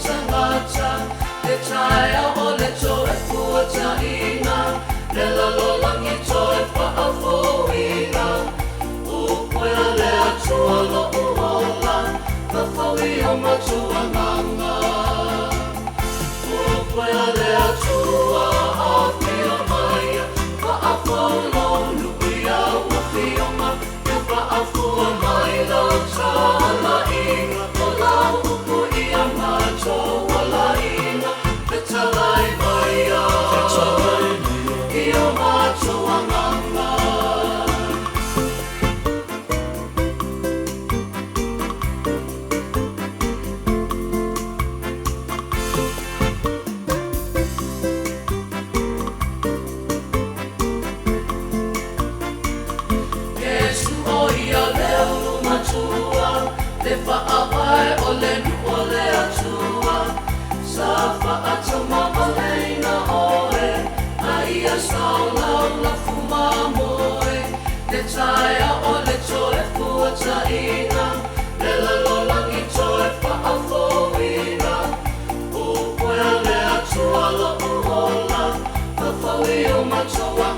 tagata, le taeao le toe fuataina, le lalolagi toe faafouina, upea le atua lo uhola, faafouia matou agaga, upea le atua afio maia, faafou luia afioga, e faafua mai lo tala'iga, o lau upu ia matou olaina, Fetalai maia, ia matou agaga. Iesu o ia le ulumatua, le faavae o le liua le atua, sa faatamavaleina oe, maia saolau lafu mamoe, le taeao le toe fuataina, le lalolagi toe faafouina, upea le atua lo uhola, faafouia matou